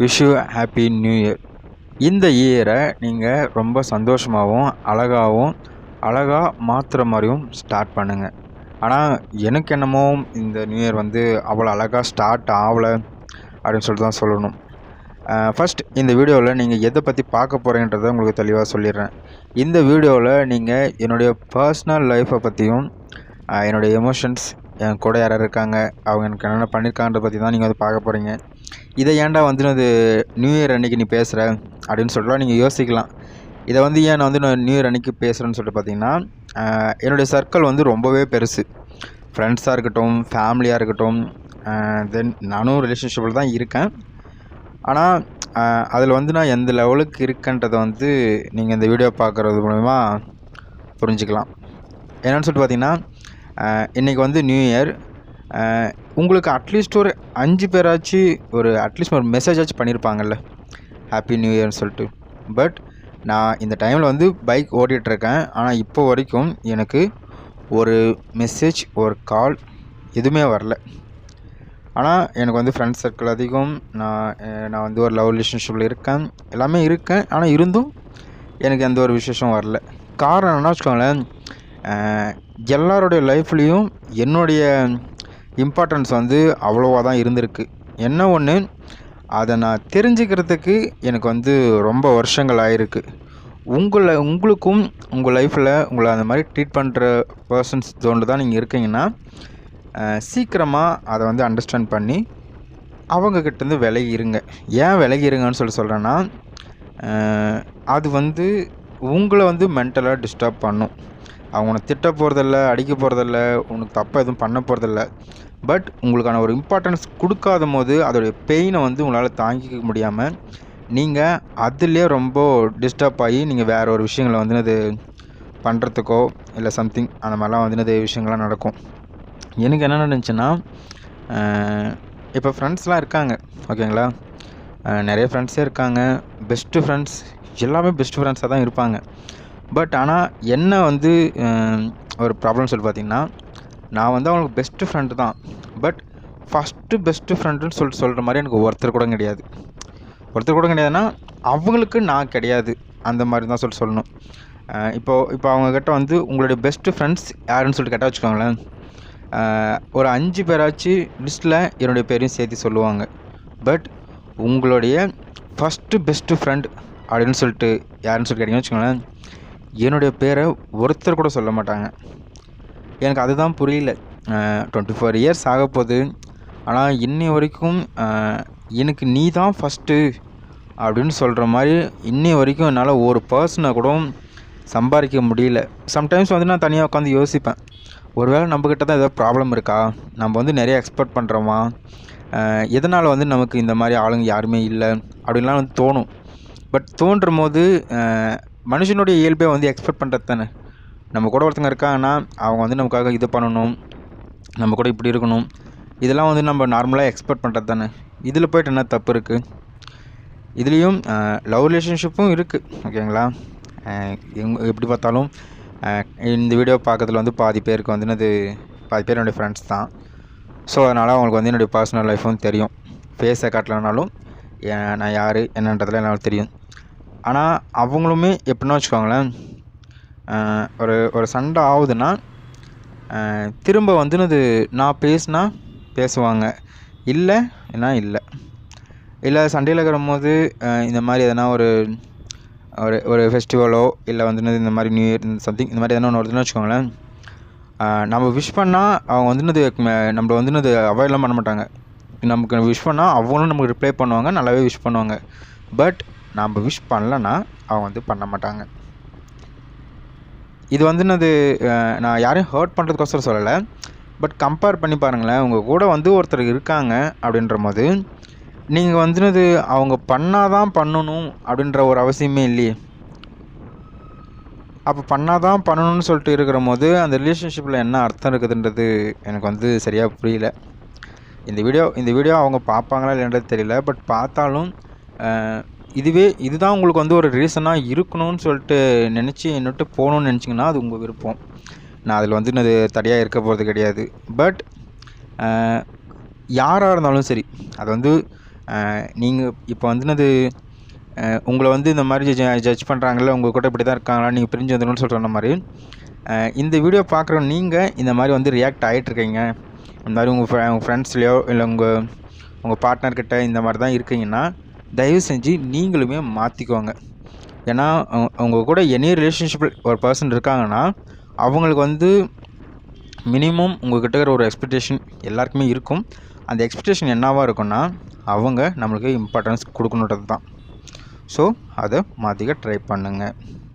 Wish you happy new year. இந்த இயரை நீங்கள் ரொம்ப சந்தோஷமாகவும் அழகாக மாற்றுற மாதிரியும் ஸ்டார்ட் பண்ணுங்கள். ஆனால் எனக்கு என்னமோ இந்த நியூ இயர் வந்து அவ்வளோ அழகாக ஸ்டார்ட் ஆகலை அப்படின்னு சொல்லிட்டு தான் சொல்லணும். ஃபஸ்ட் இந்த வீடியோவில் நீங்கள் எதை பற்றி பார்க்க போகிறீங்கன்றதை உங்களுக்கு தெளிவாக சொல்லிடுறேன். இந்த வீடியோவில் நீங்கள் என்னுடைய பர்சனல் லைஃப்பை பற்றியும் என்னுடைய எமோஷன்ஸ், என் கூட யார் இருக்காங்க, அவங்க எனக்கு என்னென்ன பண்ணியிருக்கான்றதை பற்றி தான் நீங்கள் வந்து பார்க்க போகிறீங்க. இதை ஏன்டா வந்து அது நியூ இயர் அன்றைக்கி நீ பேசுகிற அப்படின்னு சொல்லிட்டு நீங்கள் யோசிக்கலாம். இதை வந்து ஏன் நான் வந்து நியூ இயர் அன்றைக்கி பேசுகிறேன்னு சொல்லிட்டு பார்த்தீங்கன்னா, என்னுடைய சர்க்கிள் வந்து ரொம்பவே பெருசு. ஃப்ரெண்ட்ஸாக இருக்கட்டும், ஃபேமிலியாக இருக்கட்டும், தென் நானும் ரிலேஷன்ஷிப்பில் தான் இருக்கேன். ஆனால் அதில் வந்து நான் எந்த லெவலுக்கு இருக்கேன்றதை வந்து நீங்கள் இந்த வீடியோ பார்க்குறது மூலிமா புரிஞ்சுக்கலாம். என்னென்னு சொல்லிட்டு பார்த்தீங்கன்னா, இன்றைக்கி வந்து நியூ இயர். உங்களுக்கு அட்லீஸ்ட் ஒரு 5 பேராச்சு அட்லீஸ்ட் ஒரு மெசேஜாச்சும் பண்ணியிருப்பாங்கல்ல, ஹாப்பி நியூ இயர்னு சொல்லிட்டு. பட் நான் இந்த டைமில் வந்து பைக் ஓட்டிகிட்ருக்கேன். ஆனால் இப்போ வரைக்கும் எனக்கு ஒரு மெசேஜ், ஒரு கால் எதுவுமே வரல. ஆனால் எனக்கு வந்து ஃப்ரெண்ட்ஸ் சர்க்கிள் அதிகம். நான் வந்து ஒரு லவ் ரிலேஷன்ஷிப்பில் இருக்கேன், எல்லாமே இருக்கேன். ஆனால் இருந்தும் எனக்கு எந்த ஒரு விசேஷம் வரல. காரணம் என்ன வச்சுக்கோங்களேன், எல்லாருடைய லைஃப்லேயும் என்னுடைய இம்பார்ட்டன்ஸ் வந்து அவ்வளோவா தான் இருந்திருக்கு. என்ன ஒன்று, அதை நான் தெரிஞ்சுக்கிறதுக்கு எனக்கு வந்து ரொம்ப வருஷங்கள் ஆகிருக்கு. உங்களுக்கும் உங்கள் லைஃப்பில் உங்களை அந்த மாதிரி ட்ரீட் பண்ணுற பர்சன்ஸ் தோன்று தான் நீங்கள் இருக்கீங்கன்னா, சீக்கிரமாக அதை வந்து அண்டர்ஸ்டாண்ட் பண்ணி அவங்கக்கிட்டேருந்து விலகி இருங்க. ஏன் விலகி இருங்கன்னு சொல்கிறேன்னா, அது வந்து உங்களை வந்து மென்டலாக டிஸ்டர்ப் பண்ணும். அவங்க உன்னை திட்ட போகிறதில்ல, அடிக்க போகிறதில்ல, உனக்கு தப்பாக எதுவும் பண்ண போகிறதில்ல. பட் உங்களுக்கான ஒரு இம்பார்ட்டன்ஸ் கொடுக்காத போது அதோடைய பெயினை வந்து உங்களால் தாங்கிக்க முடியாமல் நீங்கள் அதிலே ரொம்ப டிஸ்டர்ப் ஆகி நீங்கள் வேறு ஒரு விஷயங்களை வந்து அது பண்ணுறதுக்கோ இல்லை சம்திங் அந்த மாதிரிலாம் வந்து அது விஷயங்கள்லாம் நடக்கும். எனக்கு என்ன நடந்துச்சுன்னா, இப்போ ஃப்ரெண்ட்ஸ்லாம் இருக்காங்க, ஓகேங்களா. நிறைய ஃப்ரெண்ட்ஸே இருக்காங்க. பெஸ்ட்டு ஃப்ரெண்ட்ஸ் எல்லாமே பெஸ்ட்டு ஃப்ரெண்ட்ஸாக தான் இருப்பாங்க. பட் ஆனால் என்ன வந்து ஒரு ப்ராப்ளம் சொல்லி பார்த்தீங்கன்னா, நான் வந்து அவங்களுக்கு பெஸ்ட்டு ஃப்ரெண்டு தான். பட் ஃபஸ்ட்டு பெஸ்ட்டு ஃப்ரெண்டுன்னு சொல்கிற மாதிரி எனக்கு ஒருத்தர் கூட கிடையாதுன்னா அவங்களுக்கு நான் கிடையாது, அந்த மாதிரி தான் சொல்லணும். இப்போ அவங்கக்கிட்ட வந்து உங்களுடைய பெஸ்ட்டு ஃப்ரெண்ட்ஸ் யாருன்னு சொல்லிட்டு கேட்டால் வச்சுக்கோங்களேன், ஒரு 5 பேராச்சு லிஸ்ட்டில் என்னுடைய பேரையும் சேர்த்து சொல்லுவாங்க. பட் உங்களுடைய ஃபஸ்ட்டு பெஸ்ட்டு ஃப்ரெண்ட் அப்படின்னு சொல்லிட்டு யாருன்னு சொல்லிட்டு கேட்டிங்கன்னு வச்சுக்கோங்களேன், என்னுடைய பேரை ஒருத்தர் கூட சொல்ல மாட்டாங்க. எனக்கு அதுதான் புரியல. 24 இயர்ஸ் ஆக போகுது. ஆனால் இன்னி வரைக்கும் எனக்கு நீ தான் ஃபஸ்ட்டு அப்படின்னு சொல்கிற மாதிரி இன்னி வரைக்கும் என்னால் ஒரு பர்சனை கூட சம்பாதிக்க முடியல. சம்டைம்ஸ் வந்து நான் தனியாக உட்காந்து யோசிப்பேன், ஒருவேளை நம்மக்கிட்ட தான் ஏதோ ப்ராப்ளம் இருக்கா, நம்ம வந்து நிறைய எக்ஸ்பெக்ட் பண்ணுறோமா, எதனால் வந்து நமக்கு இந்த மாதிரி ஆளுங்க யாருமே இல்லை அப்படின்லாம் வந்து தோணும். பட் தோன்றும் போது மனுஷனுடைய இயல்பே வந்து எக்ஸ்பெக்ட் பண்ணுறது தானே. நம்ம கூட ஒருத்தங்க இருக்காங்கன்னா அவங்க வந்து நமக்காக இது பண்ணணும், நம்ம கூட இப்படி இருக்கணும், இதெல்லாம் வந்து நம்ம நார்மலாக எக்ஸ்பெக்ட் பண்ணுறது தானே. இதில் போய்ட்டு என்ன தப்பு இருக்குது? இதுலேயும் லவ் ரிலேஷன்ஷிப்பும் இருக்குது, ஓகேங்களா. எப்படி பார்த்தாலும் இந்த வீடியோ பார்க்கறதுல வந்து பாதி பேருக்கு வந்து பாதி பேர் என்னுடைய ஃப்ரெண்ட்ஸ் தான். ஸோ அதனால் அவங்களுக்கு வந்து என்னுடைய பர்சனல் லைஃப்பும் தெரியும். ஃபேஸை காட்டலனாலும் நான் யார் என்னன்றதில் என்னால் தெரியும். ஆனால் அவங்களுமே எப்படின்னா வச்சுக்கோங்களேன், ஒரு சண்டை ஆகுதுன்னா திரும்ப வந்து நான் பேசினா பேசுவாங்க, இல்லைன்னா இல்லை சண்டையில் இருக்கிற போது இந்த மாதிரி எதனா ஒரு ஃபெஸ்டிவலோ இல்லை வந்து இந்த மாதிரி நியூ இயர் சம்திங் இந்த மாதிரி எதனா ஒன்று வருதுன்னு வச்சுக்கோங்களேன், நம்ம விஷ் பண்ணால் அவங்க வந்து நம்மளை வந்து அவாய்ட்லாம் பண்ண மாட்டாங்க. நமக்கு விஷ் பண்ணால் அவங்களும் நமக்கு ரிப்ளை பண்ணுவாங்க, நல்லாவே விஷ் பண்ணுவாங்க. பட் நம்ம விஷ் பண்ணலன்னா அவங்க வந்து பண்ண மாட்டாங்க. இது வந்து நான் யாரையும் ஹர்ட் பண்ணுறதுக்கோசரம் சொல்லலை. பட் கம்பேர் பண்ணி பாருங்களேன், உங்கள் கூட வந்து ஒருத்தர் இருக்காங்க அப்படின்ற போது நீங்கள் வந்து அவங்க பண்ணாதான் பண்ணணும் அப்படின்ற ஒரு அவசியமே இல்லையே. அப்போ பண்ணாதான் பண்ணணும்னு சொல்லிட்டு இருக்கிற போது அந்த ரிலேஷன்ஷிப்பில் என்ன அர்த்தம் இருக்குதுன்றது எனக்கு வந்து சரியாக புரியல. இந்த வீடியோ அவங்க பார்ப்பாங்களா இல்லைன்றது தெரியல. பட் பார்த்தாலும் இதுதான் உங்களுக்கு வந்து ஒரு ரீசனாக இருக்கணும்னு சொல்லிட்டு நினச்சி என்னட்டு போகணுன்னு நினச்சிங்கன்னா அது உங்கள் விருப்பம். நான் அதில் வந்து தடையாக இருக்க போகிறது கிடையாது. பட் யாராக இருந்தாலும் சரி, அது வந்து நீங்கள் இப்போ வந்துனது உங்களை வந்து இந்த மாதிரி ஜட்ஜ் பண்ணுறாங்கல்ல, உங்கள் கூட இப்படி தான் இருக்காங்களா, நீங்கள் பிரிஞ்சு வந்துடணும்னு சொல்கிற மாதிரி இந்த வீடியோ பார்க்குற நீங்கள் இந்த மாதிரி வந்து ரியாக்ட் ஆகிட்ருக்கீங்க, இந்த மாதிரி உங்கள் ஃப்ரெண்ட்ஸ்லையோ இல்லை உங்கள் பார்ட்னர்கிட்ட இந்த மாதிரி தான் இருக்கீங்கன்னா தயவு செஞ்சு நீங்களுமே மாற்றிக்கோங்க. ஏன்னா உங்கள் கூட எனி ரிலேஷன்ஷிப்பில் ஒரு பர்சன் இருக்காங்கன்னா அவங்களுக்கு வந்து மினிமம் உங்கள்கிட்ட இருக்கிற ஒரு எக்ஸ்பெக்டேஷன் எல்லாருக்குமே இருக்கும். அந்த எக்ஸ்பெக்டேஷன் என்னவாக இருக்குன்னா அவங்க நம்மளுக்கு இம்பார்ட்டன்ஸ் கொடுக்கணுன்றது தான். ஸோ அதை மாற்றிக்க ட்ரை பண்ணுங்கள்.